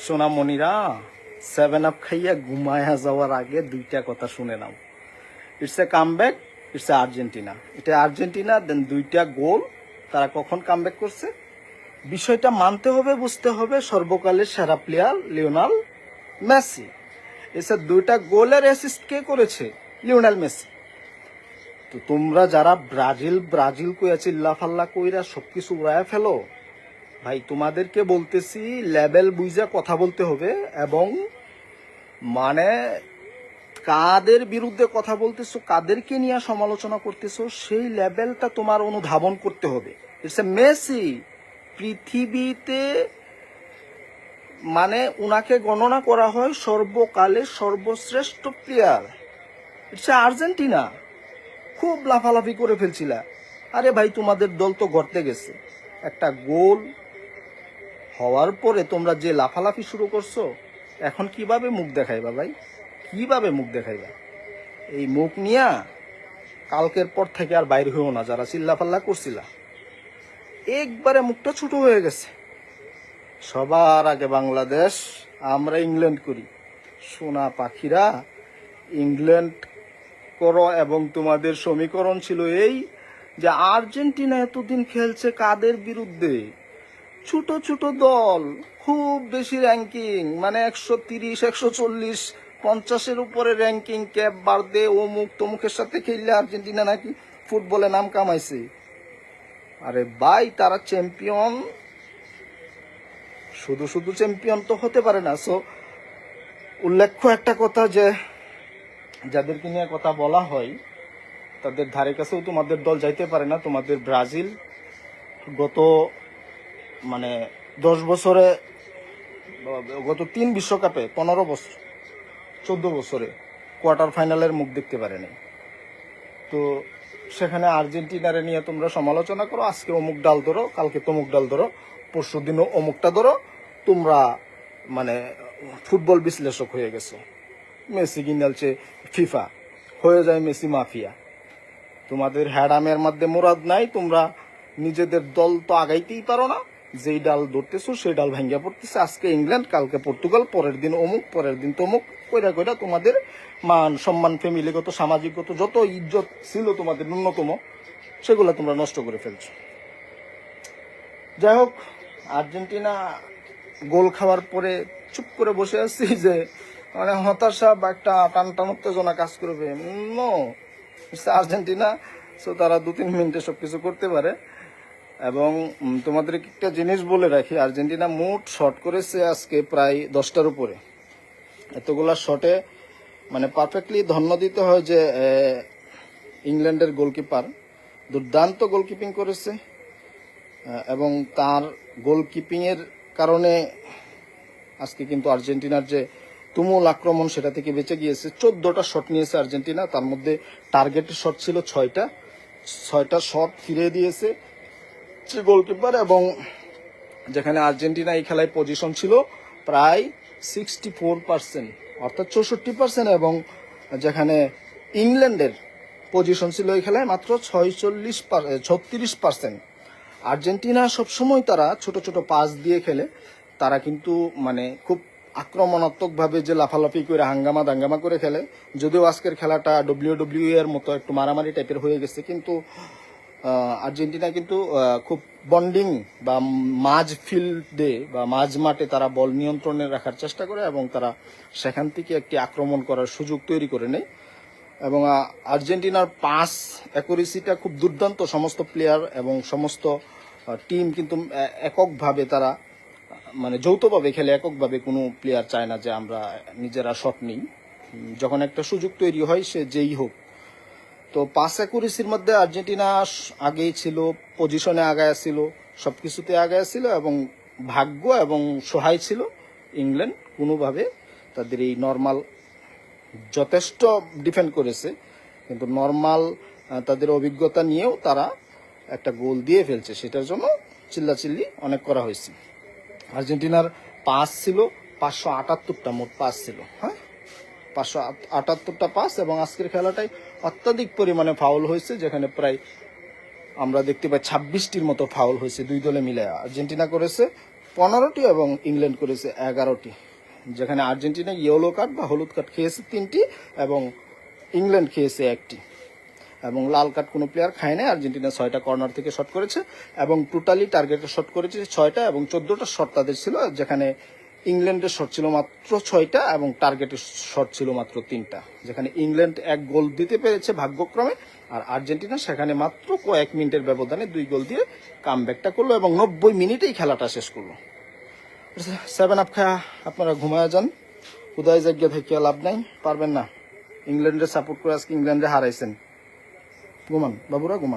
সোনামণিরা, 7 আপ খাইয়া ঘুমায়া যাওয়ার আগে দুইটা কথা শুনে নাও। It's a comeback, it's a Argentina. এটা আর্জেন্টিনা, দেন দুইটা গোল। তারা কখন কামব্যাক করছে বিষয়টা মানতে হবে, বুঝতে হবে। সর্বকালের সেরা প্লেয়ার লিওনাল মেসি। এসে দুইটা গোলের অ্যাসিস্ট কে করেছে? Lionel Messi. তো তোমরা যারা ব্রাজিল ব্রাজিল কইয়া চিল্লাফাল্লা কইরা সবকিছু উড়ায় ফেলো, ভাই তোমাদেরকে বলতেছি লেভেল বুঝা কথা বলতে হবে। এবং মানে কাদের বিরুদ্ধে কথা বলতেছো, কাদেরকে নিয়ে সমালোচনা করতেছো, সেই লেভেলটা তোমার অনুধাবন করতে হবে। It's a Messi. পৃথিবীতে মানে উনাকে গণনা করা হয় সর্বকালের সর্বশ্রেষ্ঠ প্লেয়ার। It's a Argentina. খুব লাফালাফি করে ফেলছিলা। আরে ভাই তোমাদের দল তো গড়তে গেছে। একটা গোল হওয়ার পরে তোমরা যে লাফালাফি শুরু করছো, এখন কিভাবে মুখ দেখাইবা ভাই? কিভাবে মুখ দেখাইবা? এই মুখ নিয়া কালকের পর থেকে আর বাইর হইও না। যারা চিল্লাফাল্লা করছিলা, একবারে মুখটা ছোট হয়ে গেছে। সবার আগে বাংলাদেশ, আমরা ইংল্যান্ড করি। সোনা পাখিরা, ইংল্যান্ড করো। এবং তোমাদের সমীকরণ ছিল এই যে আর্জেন্টিনা এতদিন খেলছে কাদের বিরুদ্ধে? ছোট ছোট দল, খুব বেশি র্যাঙ্কিং, মানে 130, 140, 50-এর উপরে র্যাঙ্কিং। ক্যাপ বার্দে অমুক তমুকের সাথে খেললে আর্জেন্টিনা নাকি ফুটবলে নাম কামাইছে। আরে ভাই তারা চ্যাম্পিয়ন, শুধু শুধু চ্যাম্পিয়ন তো হতে পারে না। সো উল্লেখ্য একটা কথা, যে যাদেরকে নিয়ে কথা বলা হয় তাদের ধারে কাছেও তোমাদের দল যাইতে পারে না। তোমাদের ব্রাজিল গত 10 বছরে, গত 3 বিশ্বকাপে, 15 বছর, 14 বছরে কোয়ার্টার ফাইনালের মুখ দেখতে পারেনি। তো সেখানে আর্জেন্টিনারে নিয়ে তোমরা সমালোচনা করো। আজকে অমুক ডাল ধরো, কালকে তমুক ডাল ধরো, পরশু দিনও অমুকটা ধরো। তোমরা ফুটবল বিশ্লেষক হয়ে গেছো। মেসি কিনালছে ফিফা, হয়ে যায় মেসি মাফিয়া। তোমাদের হ্যাডামের মধ্যে মুরাদ নাই। তোমরা নিজেদের দল তো আগাইতেই পারো না। যেই ডাল ধরতেছো সেই ডাল ভাঙ্গা পড়তেছে। আজকে ইংল্যান্ড, কালকে পর্তুগাল, পরের দিন অমুক, পরের দিন তমুক। কইরা কইরা তোমাদের মান সম্মান, ফ্যামিলিগত, সামাজিকগত যত ইজ্জত ছিল তোমাদের ন্যূনতম, সেগুলো তোমরা নষ্ট করে ফেলছো। যাই হোক, আর্জেন্টিনা গোল খাওয়ার পরে চুপ করে বসে আছি যে হতাশা বা একটা টান উত্তেজনা কাজ করবে। No, Argentina. সো তারা 2-3 মিনিটে সবকিছু করতে পারে। এবং তোমাদের একটা জিনিস বলে রাখি, আর্জেন্টিনা মোট শট করেছে আজকে প্রায় 10টার উপরে। এতগুলা শটে পারফেক্টলি ধন্য দিতে হয় যে ইংল্যান্ডের গোলকিপার দুর্দান্ত গোলকিপিং করেছে। এবং তার গোলকিপিংয়ের কারণে আজকে কিন্তু আর্জেন্টিনার যে তুমুল আক্রমণ, সেটা থেকে বেঁচে গিয়েছে। 14টা শট নিয়েছে আর্জেন্টিনা, তার মধ্যে টার্গেটের শট ছিল 6টা শট ফিরিয়ে দিয়েছে গোলকিপার। এবং যেখানে আর্জেন্টিনা এই খেলায় পজিশন ছিল প্রায় 64%, অর্থাৎ 64%, এবং যেখানে ইংল্যান্ডের পজিশন ছিল এই খেলায় মাত্র 36%। আর্জেন্টিনা সবসময় তারা ছোট ছোট পাস দিয়ে খেলে। তারা কিন্তু খুব আক্রমণাত্মকভাবে যে লাফালাফি করে হাঙ্গামা দাঙ্গামা করে খেলে। যদিও আজকের খেলাটা WWE এর মতো একটু মারামারি টাইপের হয়ে গেছে, কিন্তু আর্জেন্টিনা কিন্তু খুব বন্ডিং বা মাঝ ফিল্ডে বা মাঝ মাঠে তারা বল নিয়ন্ত্রণে রাখার চেষ্টা করে এবং তারা সেখান থেকে একটি আক্রমণ করার সুযোগ তৈরি করে নেয়। এবং আর্জেন্টিনার পাস অ্যাকুরেসিটা খুব দুর্দান্ত। সমস্ত প্লেয়ার এবং সমস্ত টিম কিন্তু এককভাবে তারা যৌথভাবে খেলে। এককভাবে কোনো প্লেয়ার চায় না যে আমরা নিজেরা শট নিই। যখন একটা সুযোগ তৈরি হয়, সে যেই হোক। তো পাস অ্যাকুরেসির মধ্যে আর্জেন্টিনা আগেই ছিল, পজিশনে আগায় ছিল, সব কিছুতে আগায় ছিল। এবং ভাগ্য এবং সহায় ছিল ইংল্যান্ড। কোনোভাবে তাদের এই নর্মাল যথেষ্ট ডিফেন্ড করেছে, কিন্তু নর্মাল তাদের অভিজ্ঞতা নিয়েও তারা একটা গোল দিয়ে ফেলছে। সেটার জন্য চিল্লাচিল্লি অনেক করা হয়েছে। আর্জেন্টিনার পাস ছিল 578টা, মোট পাস ছিল। হ্যাঁ, 578টা পাস। এবং আজকের খেলাটাই অত্যাধিক পরিমাণে ফাউল হয়েছে, যেখানে প্রায় আমরা দেখতে পাই 26টির মতো ফাউল হয়েছে দুই দলে মিলে। আর্জেন্টিনা করেছে 15টি এবং ইংল্যান্ড করেছে 11টি, যেখানে আর্জেন্টিনা ইয়েলো কার্ড বা হলুদ কার্ড খেয়েছে 3টি এবং ইংল্যান্ড খেয়েছে 1টি, এবং লাল কার্ড কোনো প্লেয়ার খায় নাই। আর্জেন্টিনা 6টা কর্নার থেকে শট করেছে এবং টোটালি টার্গেটে শট করেছে 6টা এবং 14টা শট তাদের ছিল, যেখানে ইংল্যান্ডের শট ছিল মাত্র 6টা এবং টার্গেটের শট ছিল মাত্র 3টা, যেখানে ইংল্যান্ড 1 গোল দিতে পেরেছে ভাগ্যক্রমে, আর আর্জেন্টিনা সেখানে মাত্র কয়েক মিনিটের ব্যবধানে 2 গোল দিয়ে কামব্যাকটা করলো এবং 90 মিনিটেই খেলাটা শেষ করলো। 7 আপ খায়া আপনারা ঘুমায় যান, উদয় জায়গা থেকে লাভ নাই, পারবেন না। ইংল্যান্ডের সাপোর্ট করে আজকে ইংল্যান্ডে হারাইছেন। ঘুমান বাবুরা, ঘুমান।